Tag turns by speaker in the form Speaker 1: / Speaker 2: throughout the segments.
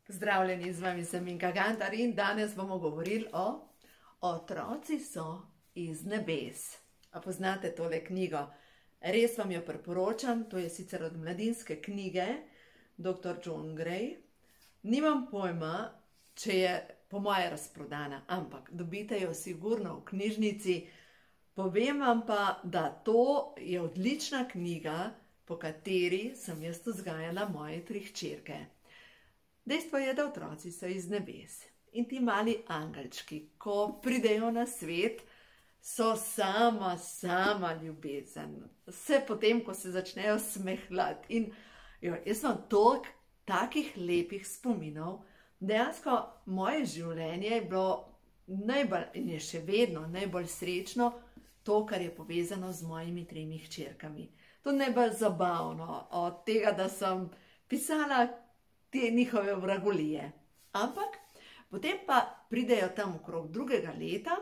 Speaker 1: Pozdravljeni, z vami sem Minka Gantar in danes bomo govorili o Otroci so iz nebes. A poznate tole knjigo? Res vam jo priporočam, to je sicer od mladinske knjige Dr. John Gray. Nimam pojma, če je po moje razprodana, ampak dobite jo sigurno v knjižnici. Povem vam pa, da to je odlična knjiga, po kateri sem jaz vzgajala moje 3 hčerke. Dejstvo je, da otroci so iz nebes in ti mali angelčki, ko pridejo na svet, so sama ljubezen. Vse potem, ko se začnejo smehljati. In jaz imam toliko takih lepih spominov. Dejansko moje življenje je bilo najbolj, in je še vedno najbolj srečno, to, kar je povezano z mojimi 3 hčerkami. To je najbolj zabavno, od tega, da sem pisala te njihove vragolije. Ampak potem pa pridejo tam okrog 2. leta,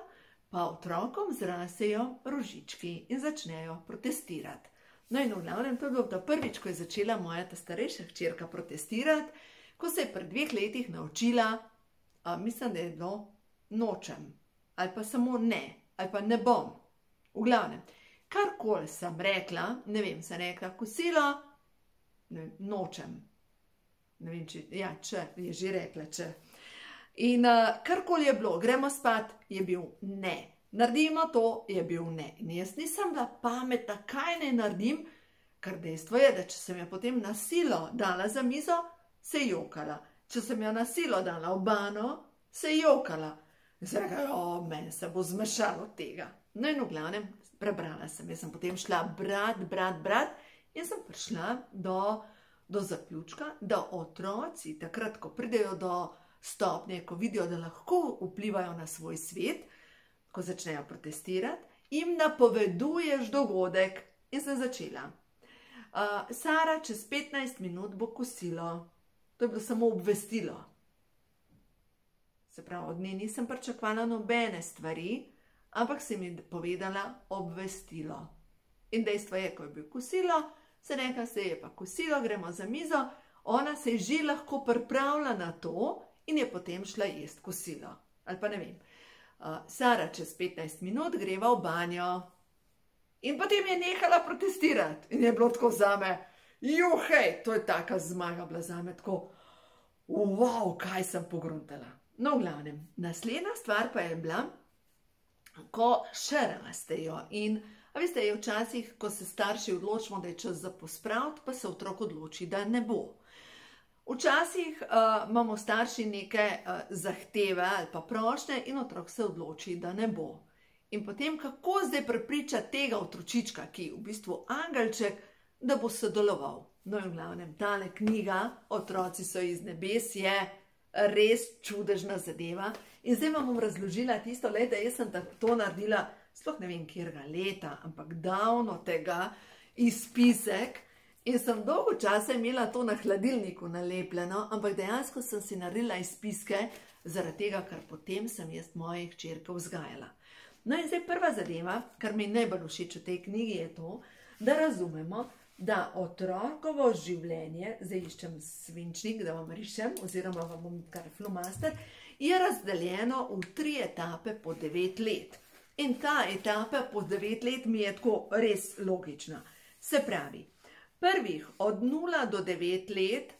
Speaker 1: pa otrokom zrasejo rožički in začnejo protestirati. No in v glavnem, to je bilo prvič, ko je začela moja ta starejša hčerka protestirati, ko se je pri 2 letih naučila, mislim, da je bilo nočem, ali pa samo ne, ali pa ne bom. V glavnem, karkoli sem rekla, ne vem, sem rekla kosilo, nočem. Ne vem, če je že rekla, če. In karkoli je bilo, gremo spat, je bil ne. Naredimo to, je bil ne. In jaz nisem bila pametna, kaj ne naredim, ker dejstvo je, da če sem jo potem na silo dala za mizo, se je jokala. Če sem jo na silo dala v bano, se je jokala. In sem rekla, meni se bo zmešalo od tega. No in v glavnem, prebrala sem, jaz sem potem šla brat in sem prišla do zaključka, da otroci takrat, ko pridejo do stopnje, ko vidijo, da lahko vplivajo na svoj svet, ko začnejo protestirati, jim napoveduješ dogodek. In sem začela. Sara, čez 15 minut bo kosilo. To je bilo samo obvestilo. Se pravi, od nje nisem pričakovala nobene stvari, ampak sem ji povedala obvestilo. In dejstvo je, ko je bil kosilo, se rekla, se je pa kosilo, gremo za mizo, ona se je že lahko pripravila na to in je potem šla jest kosilo. Ali pa ne vem, Sara, čez 15 minut greva v banjo. In potem je nehala protestirati in je bilo tako zame, juhej, to je taka zmaga bila zame, tako, wow, kaj sem pogruntala. No, v glavnem, naslednja stvar pa je bila, ko še rastejo in a veste, je včasih, ko se starši odločimo, da je čas za pospraviti, pa se otrok odloči, da ne bo. Včasih imamo starši neke zahteve ali pa prošnje in otrok se odloči, da ne bo. In potem, kako zdaj prepričati tega otročička, ki je v bistvu angelček, da bo sodeloval. No in v glavnem, tale knjiga, Otroci so iz nebes, je res čudežna zadeva. In zdaj vam bom razložila tisto, da jaz sem to naredila, sploh ne vem, kjerga leta, ampak davno tega, izpisek. In sem dolgo časa imela to na hladilniku nalepljeno, ampak dejansko sem si naredila izpiske, zaradi tega, ker potem sem jaz moje hčerke vzgajala. No in zdaj prva zadeva, kar mi najbolj všeč v tej knjigi, je to, da razumemo, da otrokovo življenje, zdaj iščem svinčnik, da vam rišem, oziroma vam bom kar flomaster, je razdeljeno v 3 etape po 9 let. In ta etapa po 9 let mi je tako res logična. Se pravi, prvih od 0 do 9 let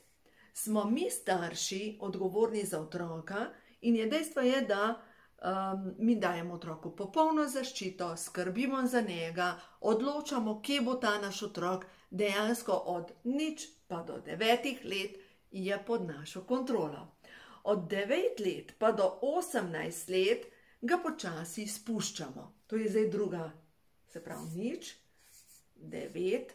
Speaker 1: smo mi starši odgovorni za otroka in je dejstvo je, da mi dajemo otroku popolno zaščito, skrbimo za njega, odločamo, kje bo ta naš otrok, dejansko od 0 pa do 9 let je pod našo kontrolo. Od 9 let pa do 18 let ga počasi spuščamo. To je zdaj druga, se pravi 0, 9,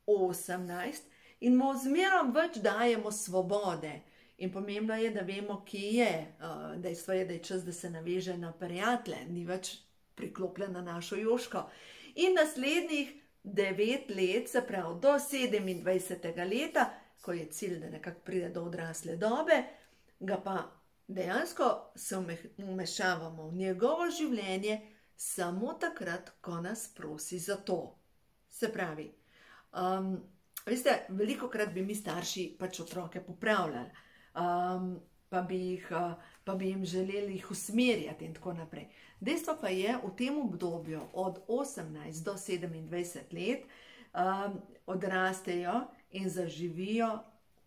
Speaker 1: 18 in mu zmerom več dajemo svobode. In pomembno je, da vemo, kje je. Dejstvo je, da je čas, da se naveže na prijatelje, ni več priklopljen na našo Jožko. In naslednjih 9 let, se pravi do 27. leta, ko je cilj, da nekako pride do odrasle dobe, ga pa dejansko se vmešavamo v njegovo življenje samo takrat, ko nas prosi za to. Se pravi, veste, veliko krat bi mi starši pač otroke popravljali. pa bi jim želeli jih usmerjati in tako naprej. Dejstvo pa je, v tem obdobju od 18 do 27 let odrastejo in zaživijo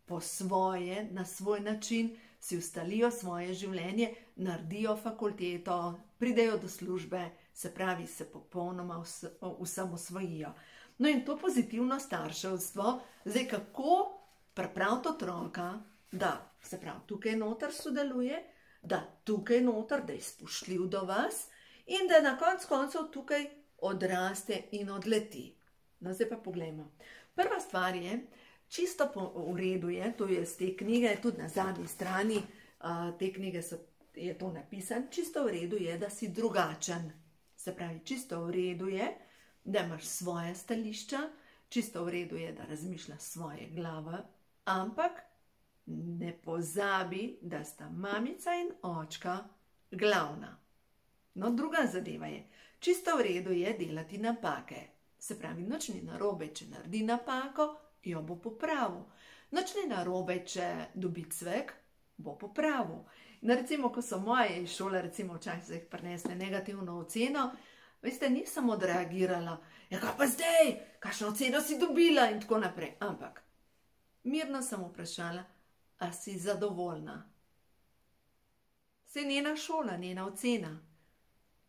Speaker 1: po svoje, na svoj način, si ustalijo svoje življenje, naredijo fakulteto, pridejo do službe, se pravi, se popolnoma osamosvojijo. No in to pozitivno starševstvo, zdaj kako pripraviti otroka, da se pravi, tukaj noter sodeluje, da tukaj noter, da je spoštljiv do vas in da na konec koncev tukaj odraste in odleti. No, zdaj pa poglejmo. Prva stvar je, čisto v redu je, to je z te knjige, tudi na zadnji strani te knjige je to napisan, čisto v redu je, da si drugačen. Se pravi, čisto v redu je, da imaš svoje stališča, čisto v redu je, da razmišljaš svoje glave, ampak ne pozabi, da sta mamica in očka glavna. No, druga zadeva je, čisto v redu je delati napake. Se pravi, nič ni narobe, če naredi napako, jo bo popravil. Nič ni narobe, če dobi cvek, bo popravil. No, recimo, ko so moje iz šole, recimo včasih prinesle negativno oceno, veste, nisem odreagirala, ja, kaj pa zdaj, kakšno oceno si dobila in tako naprej. Ampak, mirno sem vprašala, a si zadovoljna? Se njena šola, njena ocena.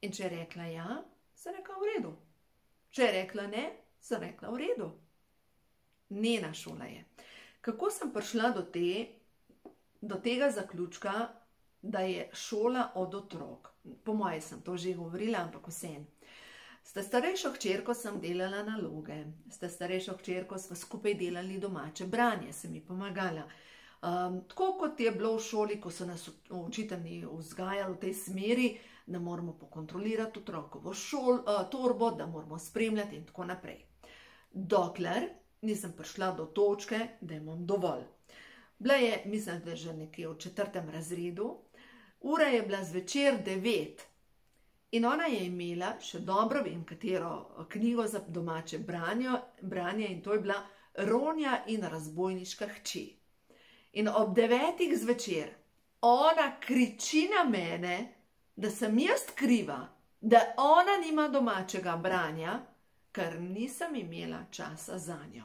Speaker 1: In če je rekla ja, sem rekla v redu. Če je rekla ne, sem rekla v redu. Njena šola je. Kako sem prišla do tega zaključka, da je šola od otrok? Po moje sem to že govorila, ampak vseeno. S starejšo hčerko sem delala naloge. S starejšo hčerko sva skupaj delali domače branje, se mi pomagala. Tako kot je bilo v šoli, ko so nas učitelji vzgajali v tej smeri, da moramo pokontrolirati otrokovo torbo, da moramo spremljati in tako naprej. Dokler nisem prišla do točke, da imam dovolj. Bila je, mislim, da že nekje v 4. razredu, ura je bila zvečer 9 in ona je imela, še dobro vem, katero knjigo za domače branje in to je bila Ronja in razbojniška hči. In ob 9. zvečer ona kriči na mene, da sem jaz kriva, da ona nima domačega branja, ker nisem imela časa zanjo.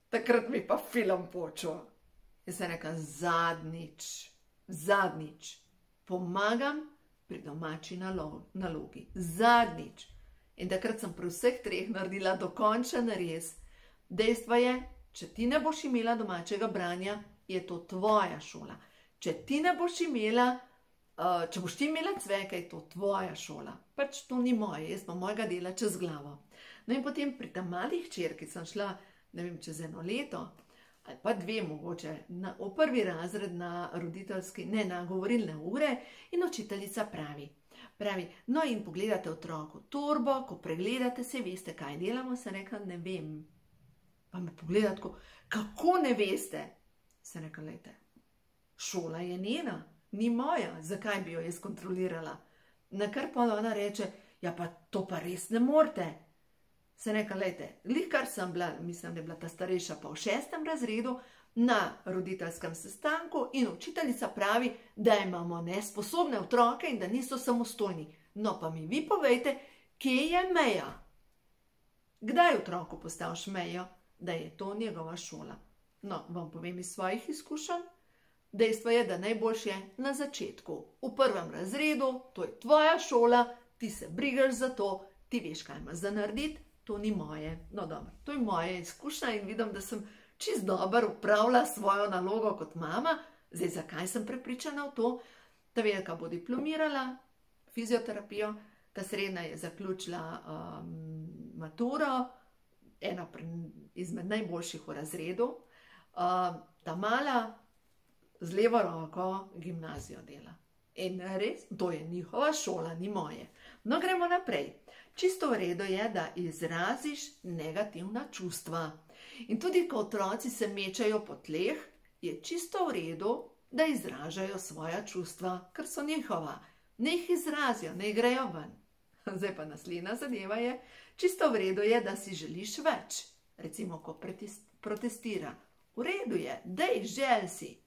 Speaker 1: Takrat mi pa film počel. Jaz sem rekla, zadnjič pomagam pri domači nalogi. Zadnjič. In takrat sem pri vseh 3 naredila dokončen rez. Dejstvo je, če ti ne boš imela domačega branja, je to tvoja šola. Če boš ti imela cveke, je to tvoja šola. Pač to ni moje, jaz pa mojega dela čez glavo. No in potem pri tam malih hčerki sem šla, ne vem, čez 1 leto, ali pa 2 mogoče, v 1. razred na roditeljski, ne, na govorilne ure in učiteljica pravi, no in pogledate otroku torbo, ko pregledate, se veste, kaj delamo, sem rekla, ne vem. Pa me pogleda tako, kako ne veste? Sem rekla, lejte, šola je njena, ni moja, zakaj bi jo jaz kontrolirala? Na kar pa ona reče, ja pa to pa res ne morete. Sem rekla, lejte, kar sem bila, mislim, da je bila ta starejša pa v 6. razredu, na roditeljskem sestanku in učiteljica pravi, da imamo nesposobne otroke in da niso samostojni. No pa mi vi povejte, kje je meja? Kdaj otroku postaviš mejo, da je to njegova šola? No, vam povem iz svojih izkušenj. Dejstvo je, da najboljše je na začetku. V 1. razredu, to je tvoja šola, ti se brigaš za to, ti veš, kaj imaš za narediti, to ni moje. No, dobro, to je moja izkušnja in vidim, da sem čist dobro upravila svojo nalogo kot mama. Zdaj, zakaj sem prepričana v to? Ta velika bo diplomirala fizioterapijo, ta srednja je zaključila maturo, ena izmed najboljših v razredu, ta mala z levo roko gimnazijo dela. In res, to je njihova šola, ni moje. No, gremo naprej. Čisto v redu je, da izraziš negativna čustva. In tudi, ko otroci se mečajo po tleh, je čisto v redu, da izražajo svoja čustva, ker so njihova. Ne jih izrazijo, ne grejo ven. Zdaj pa naslednja zadeva je, čisto v redu je, da si želiš več. Recimo, ko protestira. v redu je, dej, žel si.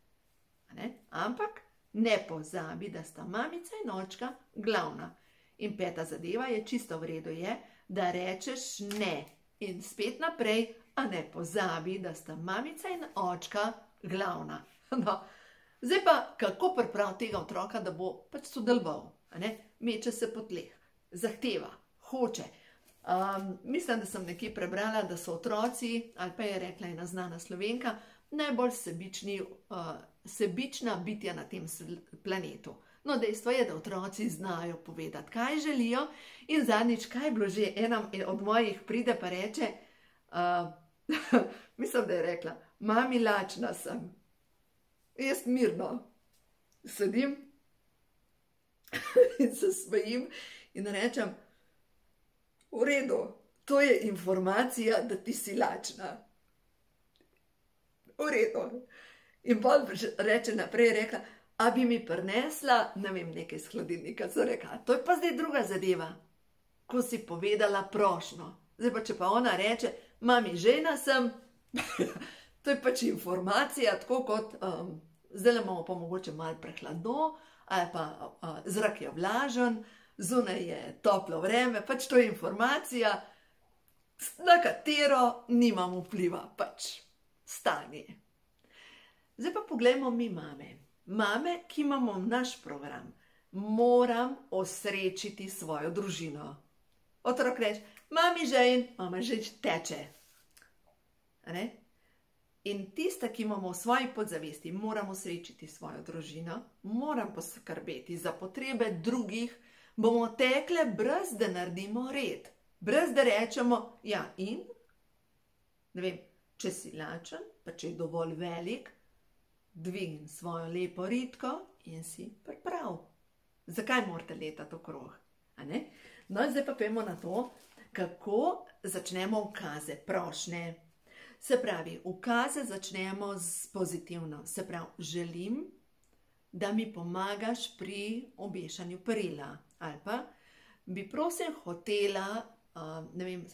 Speaker 1: Ampak ne pozabi, da sta mamica in očka glavna. In peta zadeva je čisto v redu je, da rečeš ne. In spet naprej, a ne pozabi, da sta mamica in očka glavna. No, zdaj pa, kako pripraviti tega otroka, da bo pač sodeloval, meče se po tleh, zahteva, hoče. Mislim, da sem nekje prebrala, da so otroci, ali pa je rekla ena znana Slovenka, najbolj sebična bitja na tem planetu. No, dejstvo je, da otroci znajo povedati, kaj želijo, in zadnjič, kaj je bilo že, ena od mojih pride pa reče, mislim, da je rekla, mami, lačna sem. Jaz mirno sedim in se smejim in rečem, v redu, to je informacija, da ti si lačna. V redu. In bolj reče naprej, rekla, a bi mi prinesla, ne vem, nekaj iz hladilnika. So rekla, to je pa zdaj druga zadeva, ko si povedala prošnjo. Zdaj pa, če pa ona reče, mami, žena sem, to je pač informacija, tako kot, zdaj imamo pa mogoče malo prehladno, ali pa zrak je vlažen, zunaj je toplo vreme, pač to je informacija, na katero nimam vpliva, pač stanje. Zdaj pa poglejmo mi mame. Mame, ki imamo naš program, moram osrečiti svojo družino. Otrok reče, mami žejn, mama že teče. In tista, ki imamo v svoji podzavesti, moram osrečiti svojo družino, moram poskrbeti za potrebe drugih, bomo tekle brez da naredimo red. Brez da rečemo, ja in, ne vem, če si lačen, pa če je dovolj velik, dvigni svojo lepo ritko in si priprav. Zakaj morate letati okrog? No, zdaj pa pojmo na to, kako začnemo ukaze, prošnje. Se pravi, ukaze začnemo z pozitivno. Se pravi, želim, da mi pomagaš pri obešanju perila. Ali pa bi prosim hotela, ne vem,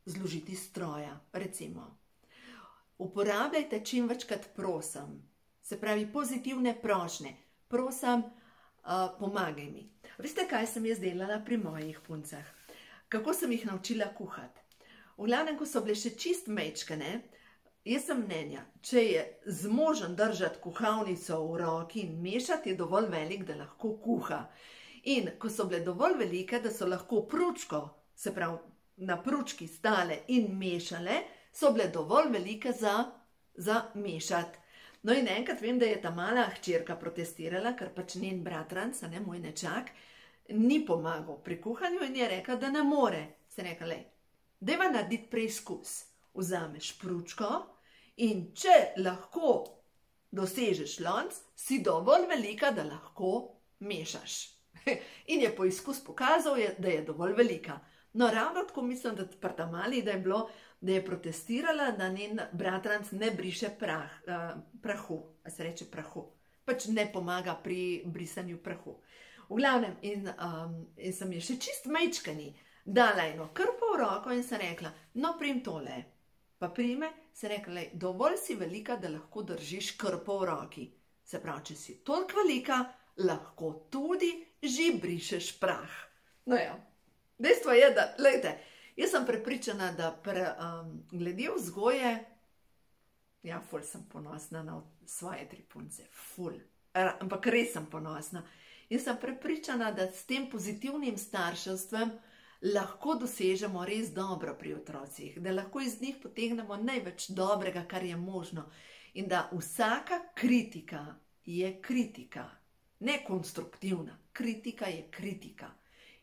Speaker 1: zložiti stroja, recimo. Uporabljajte čim večkrat prosim. Se pravi, pozitivne prošnje. Prosim, pomagaj mi. Veste, kaj sem jaz delala pri mojih puncah? Kako sem jih naučila kuhati? V glavnem, ko so bile še čist mečkane, jaz sem mnenja, če je zmožen držati kuhalnico v roki in mešati, je dovolj velik, da lahko kuha. In ko so bile dovolj velike, da so lahko pručko, se pravi, na pručki stale in mešale, so bile dovolj velike za mešati. No in enkrat vem, da je ta mala hčerka protestirala, ker pač njen bratranc, moj nečak, ni pomagal pri kuhanju in je rekla, da ne more. Se rekla, lej, dajva narediti preizkus. Vzameš pručko in če lahko dosežeš lonec, si dovolj velika, da lahko mešaš. In je poizkus pokazal, da je dovolj velika. No, ravno tako mislim, da pri ta mali, da je bilo, da je protestirala, da njen bratranc ne briše prahu. A se reče prahu. Pač ne pomaga pri brisanju prahu. V glavnem, in sem je še čist majčkani dala eno krpo v roko in sem rekla, no, prim tole. Pa prime, se rekla, dovolj si velika, da lahko držiš krpo v roki. Se pravi, če si toliko velika, lahko tudi že brišeš prah. No ja, dejstvo je, da, glejte, jaz sem prepričana, da glede vzgoje, ja, ful sem ponosna na svoje 3 punce, ful, ampak res sem ponosna. In sem prepričana, da s tem pozitivnim starševstvom lahko dosežemo res dobro pri otrocih, da lahko iz njih potegnemo največ dobrega, kar je možno. In da vsaka kritika je kritika, ne konstruktivna, kritika je kritika.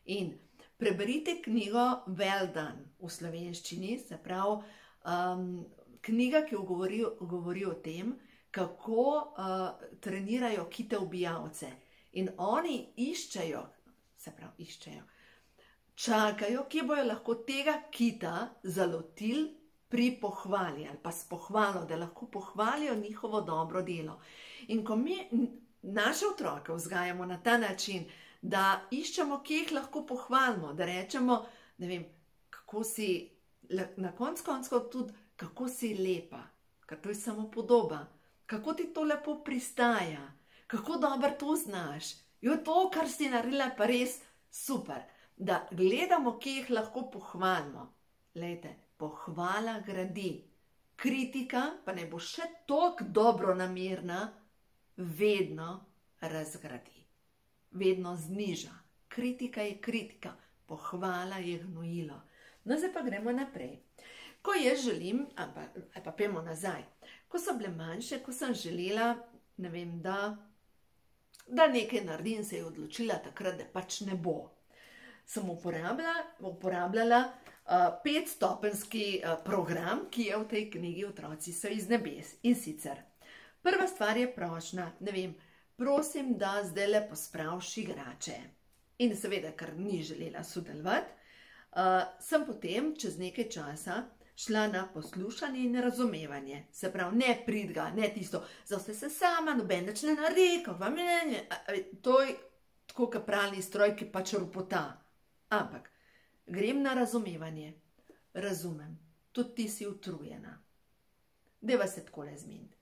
Speaker 1: In preberite knjigo Well done v slovenščini, se pravi, knjiga, ki govori o tem, kako trenirajo kite ubijalce. In oni iščejo, se pravi, čakajo, kje bojo lahko tega kita zalotili pri pohvali ali pa s pohvalo, da lahko pohvalijo njihovo dobro delo. In ko mi naše otroke vzgajamo na ta način, da iščemo, kje jih lahko pohvalimo, da rečemo, ne vem, kako si, na koncu koncev tudi, kako si lepa, ker to je samo podoba. Kako ti to lepo pristaja, kako dobro to znaš. Jo, to, kar si naredila, pa res super. Da gledamo, kje jih lahko pohvalimo. Glejte, pohvala gradi. Kritika, pa ne bo še toliko dobronamerna, vedno razgradi. Vedno zniža. Kritika je kritika, pohvala je gnojilo. No, zdaj pa gremo naprej. Ko jaz želim, ali pa pojmo nazaj, ko so bile manjše, ko sem želela, ne vem, da nekaj naredim, se je odločila takrat, da pač ne bo. Sem uporabljala 5-stopenjski program, ki je v tej knjigi Otroci so iz nebes. In sicer, prva stvar je prošnja, ne vem, prosim, da zdaj le pospraviš igrače. In seveda, ker ni želela sodelovati, sem potem čez nekaj časa šla na poslušanje in razumevanje. Se pravi, ne pridga, ne tisto, zaste se sama, noben nič ne nareka, to je tako kot pralni stroj, ki pač ropota. Ampak, grem na razumevanje. Razumem, tudi ti si utrujena. Deva se takole zmeniti.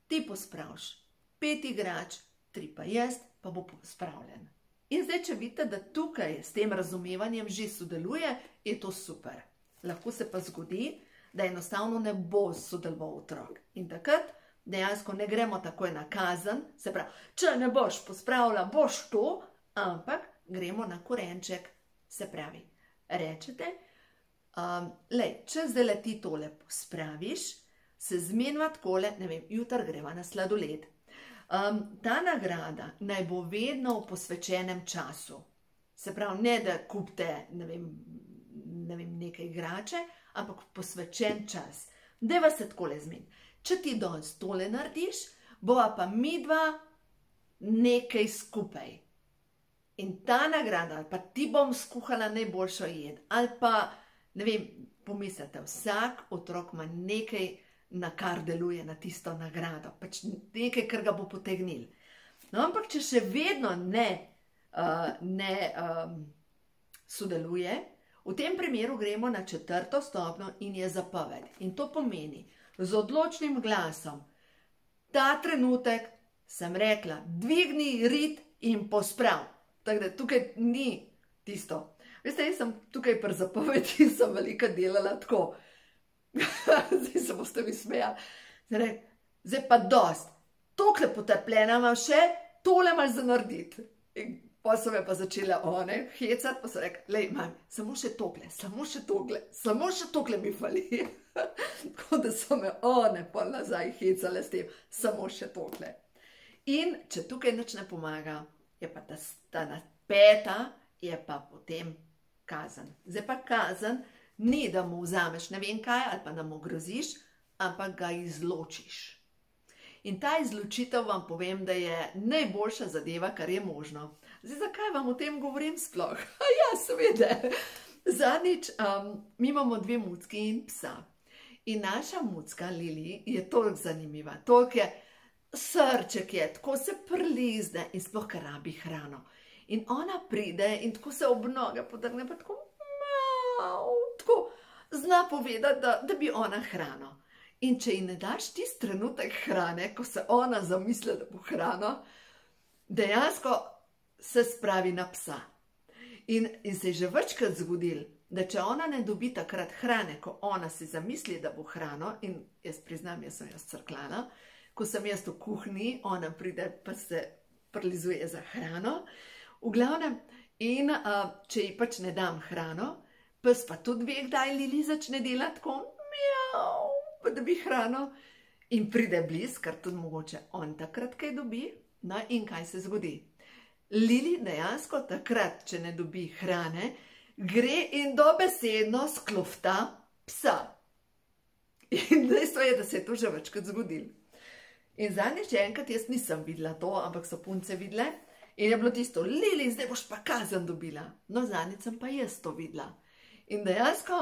Speaker 1: Ti pospraviš 5 igrač, 3 pa jaz, pa bo spravljen. In zdaj, če vidite, da tukaj s tem razumevanjem že sodeluje, je to super. Lahko se pa zgodi, da enostavno ne bo sodeloval otrok. In takrat dejansko ne gremo takoj na kazen, se pravi, če ne boš pospravila, boš to, ampak gremo na korenček. Se pravi, rečete, če zdaj ti tole pospraviš, se zmenva takole, ne vem, jutri greva na sladoled. Ta nagrada naj bo vedno v posvečenem času. Se pravi, ne da kupite, ne vem, nekaj igrače, ampak posvečen čas. Deva se takole zmeniti. Če ti danes tole narediš, bova pa midva nekaj skupaj. In ta nagrada, ali pa ti bom skuhala najboljšo jed, ali pa, ne vem, pomislite, vsak otrok ima nekaj, na kar deluje, na tisto nagrado, pač nekaj, kar ga bo potegnil. No, ampak če še vedno ne sodeluje, v tem primeru gremo na 4. stopnjo in je zapoved. In to pomeni, z odločnim glasom, ta trenutek sem rekla, dvigni rit in posprav. Tako da tukaj ni tisto. Veste, jaz sem tukaj pri zapovedi, sem velika delala tako. Zdaj se boste mi smejali. Zdaj pa dost. Tokle potrpljena imam še, tole imaš za narediti. In pa so me pa začele hecati, pa so rekli, lej, mami, samo še tokle mi fali. Tako da so me pa nazaj hecale s tem, samo še tokle. In če tukaj nič ne pomaga, je pa ta napeta, je pa potem kazen. Zdaj pa kazen ni, da mu vzameš ne vem kaj, ali pa da mu groziš, ampak ga izločiš. In ta izločitev vam povem, da je najboljša zadeva, kar je možno. Zdaj, zakaj vam o tem govorim sploh? Ja, seveda. Zadnjič, mi imamo 2 mucki in psa. In naša mucka, Lili, je toliko zanimiva, toliko je srček je, tako se prlizne in sploh kar rabi hrano. In ona pride in tako se ob noge podrgne, pa tako zna povedati, da bi ona hrano. In če ji ne daš tisti trenutek hrane, ko se ona zamisli, da bo hrano, dejansko se spravi na psa. In se je že večkrat zgodilo, da če ona ne dobi takrat hrane, ko ona si zamisli, da bo hrano, in jaz priznam, jaz sem crklana, ko sem jaz v kuhinji, ona pride pa se prlizuje za hrano. V glavnem, in če ji pač ne dam hrano, pes pa tudi ve, kdaj Lili začne delati tako, mjau, pa da bi hrano. In pride bliz, kar tudi mogoče on takrat kaj dobi. No, in kaj se zgodi? Lili dejansko takrat, če ne dobi hrane, gre in dobesedno sklofta psa. In dejstvo je, da se je to že večkrat zgodilo. In zadnjič enkrat jaz nisem videla to, ampak so punce videle. In je bilo tisto, Lili, zdaj boš pa kazen dobila. No, zadnjič sem pa jaz to videla. In dejansko,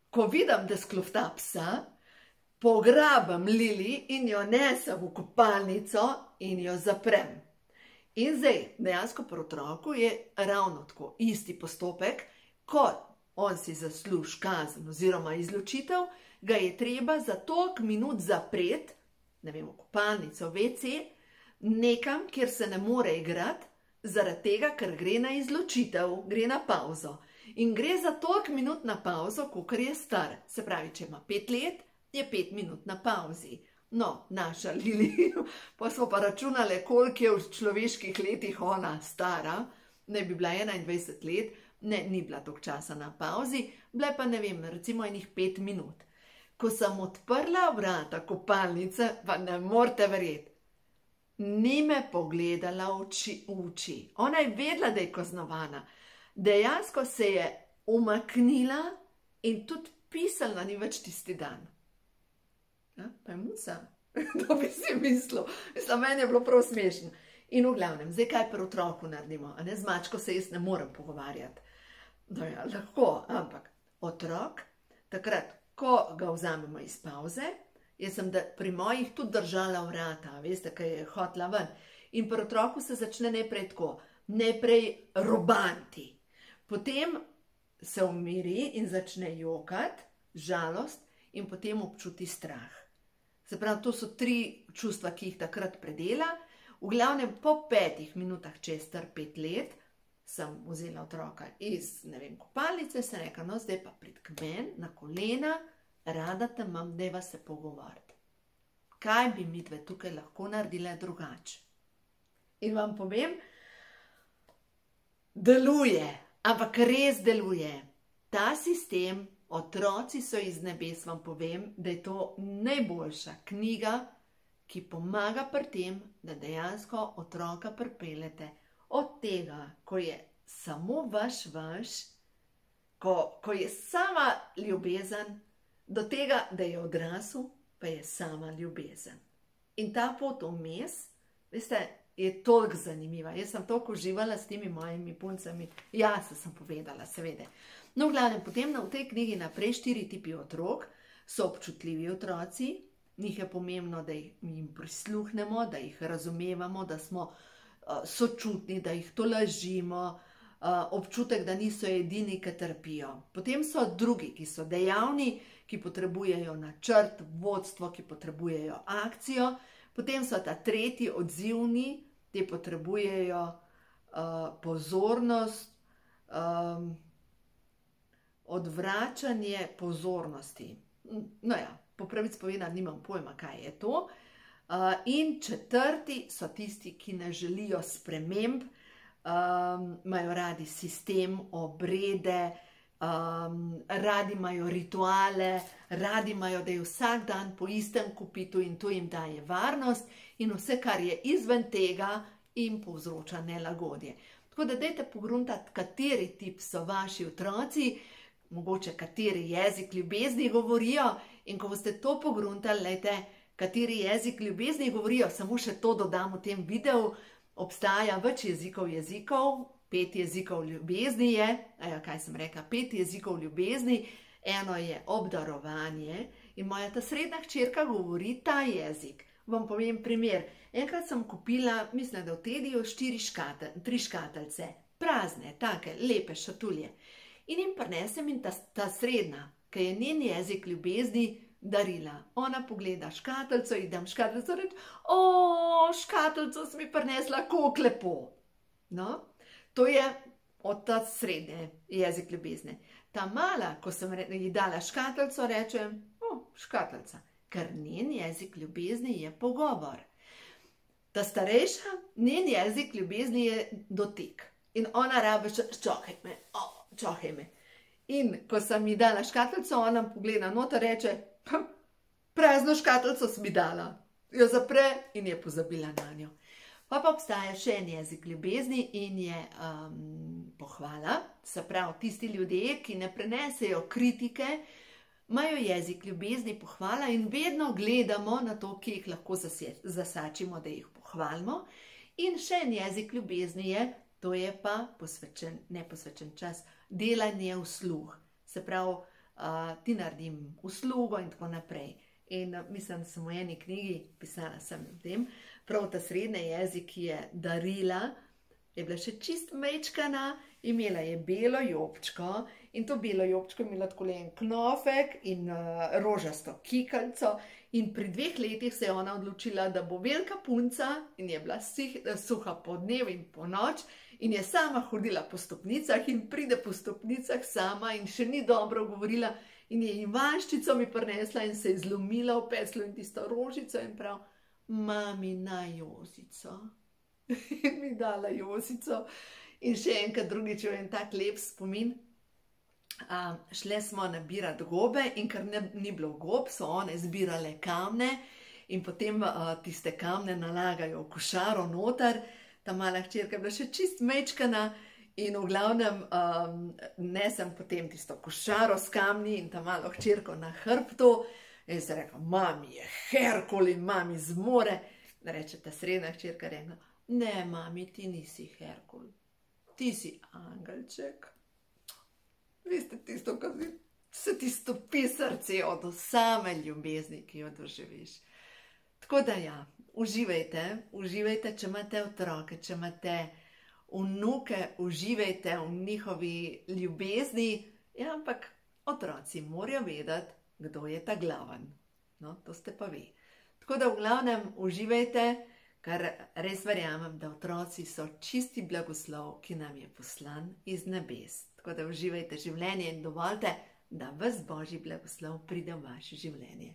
Speaker 1: ko vidim, da sklofta psa, pograbam Lili in jo nesem v kopalnico in jo zaprem. In zdaj, dejansko pri otroku je ravno tako isti postopek, kot on si zasluži kazen oziroma izločitev, ga je treba za toliko minut zapreti, ne vem, v kopalnico, WC, nekam, kjer se ne more igrati, zaradi tega, ker gre na izločitev, gre na pauzo. In gre za toliko minut na pauzo, kolikor je star. Se pravi, če ima 5 let, je 5 minut na pauzi. No, naša Lili, pa smo pa računali, koliko je v človeških letih ona stara, ne bi bila 21 let, ne, ni bila toliko časa na pauzi, bila pa, ne vem, recimo enih 5 minut. Ko sem odprla vrata kopalnice, pa ne morete verjeti, ni me pogledala v oči. Ona je vedela, da je kaznovana. Dejansko se je umaknila in tudi pisala ni več tisti dan. Ja, pa je muca, to bi si mislil. Mislim, meni je bilo prav smešno. In v glavnem, zdaj kaj pri otroku naredimo? A ne, z mačko se jaz ne morem pogovarjati. No ja, lahko, ampak otrok, takrat, ko ga vzamemo iz pauze, jaz sem pri mojih tudi držala vrata, veste, kaj je hotla ven. In pri otroku se začne najprej tako, najprej robanti. Potem se umiri in začne jokati, žalost, in potem občuti strah. Se pravi, to so 3 čustva, ki jih takrat predela. V glavnem, po 5 minutah, če je star 5 let, sem vzela otroka iz, ne vem, kopalnice, sem rekla, no, zdaj pa prid k meni, na kolena, rada te imam, dajva se pogovoriti. Kaj bi midve tukaj lahko naredile drugače? In vam povem, deluje, ampak res deluje. Ta sistem, Otroci so iz nebes, vam povem, da je to najboljša knjiga, ki pomaga pri tem, da dejansko otroka pripeljete od tega, ko je samo vaš, ko je sama ljubezen, do tega, da je odrasel, pa je sama ljubezen. In ta pot vmes, veste, je toliko zanimiva. Jaz sem toliko uživala s temi mojimi puncami. Ja, sem povedala, seveda. No, v glavnem, potem v tej knjigi naprej 4 tipi otrok so občutljivi otroci. Njih je pomembno, da jim prisluhnemo, da jih razumevamo, da smo sočutni, da jih tolažimo, občutek, da niso edini, ki trpijo. Potem so drugi, ki so dejavni, ki potrebujejo načrt, vodstvo, ki potrebujejo akcijo. Potem so ta tretji odzivni, ti potrebujejo pozornost, odvračanje pozornosti. No ja, po pravici povedano, nimam pojma, kaj je to. In četrti so tisti, ki ne želijo sprememb, imajo radi sistem, obrede, radi imajo rituale, radi imajo, da je vsak dan po istem kopitu in to jim daje varnost in vse, kar je izven tega, jim povzroča nelagodje. Tako da dajte pogruntati, kateri tip so vaši otroci, mogoče kateri jezik ljubezni govorijo in ko boste to pogruntali, lejte, kateri jezik ljubezni govorijo, samo še to dodam v tem videu, obstaja več jezikov, 5 jezikov ljubezni je, kaj sem rekla, 5 jezikov ljubezni, eno je obdarovanje in moja ta srednja hčerka govori ta jezik. Vam povem primer, enkrat sem kupila, mislim, da v Tediju 3 škateljce, prazne, take, lepe šatulje. In jim prinesem in ta srednja, ki je njen jezik ljubezni, darila. Ona pogleda škateljco, ji dam škateljco, reče, o, škateljco si mi prinesla, koliko lepo. No, to je od ta srednje jezik ljubezni. Ta mala, ko sem ji dala škateljco, reče, o, škateljca, ker njen jezik ljubezni je pogovor. Ta starejša, njen jezik ljubezni je dotik. In ona rabi, čakaj me, čakaj me. In ko sem ji dala škateljco, ona pogleda noter, reče, prazno škateljco si mi dala. Jo zapre in je pozabila na njo. Pa obstaja še en jezik ljubezni in je pohvala. Se pravi, tisti ljudje, ki ne prenesejo kritike, imajo jezik ljubezni, pohvala in vedno gledamo na to, ki jih lahko zasačimo, da jih pohvalimo. In še en jezik ljubezni je, to je pa neposvečen čas, delanje usluh. Se pravi, ti naredim uslugo in tako naprej. In mislim, da sem v eni knjigi pisala sem o tem, prav ta srednji jezik, ki je darila, je bila še čist mečkana Imela je belo jobčko in to belo jobčko je imela tako en knofek in rožasto kikalico. In pri 2 letih se je ona odločila, da bo velika punca in je bila suha po dnevu in po noč in je sama hodila po stopnicah in pride po stopnicah sama in še ni dobro govorila in je Ivanščico mi prinesla in se je zlomila v peclju in tisto rožico in prav, mami, na Jozico. In mi dala Jozico in še enkrat drugič je en tak lep spomin. Šle smo nabirati gobe in ker ni bilo gob, so one zbirale kamne in potem tiste kamne nalagajo v košaro noter. Ta mala hčerka je bila še čist mečkana in v glavnem nesem potem tisto košaro s kamni in ta malo hčerko na hrbtu in se rekla, mami je Herkul in mami zmore. Reče ta srednja hčerka, rekla, ne mami, ti nisi Herkul, ti si angelček. Vi ste tisto, kar se ti stopi srce od same ljubezni, ki jo doživiš. Tako da ja, uživajte, če imate otroke, če imate vnuke, uživajte v njihovi ljubezni, ja, ampak otroci morajo vedeti, kdo je ta glaven. No, to ste pa vi. Tako da v glavnem uživajte, ker res verjamem, da otroci so čisti blagoslov, ki nam je poslan iz nebes. Tako da uživajte življenje in dovolite, da ves Božji blagoslov pride v vaše življenje.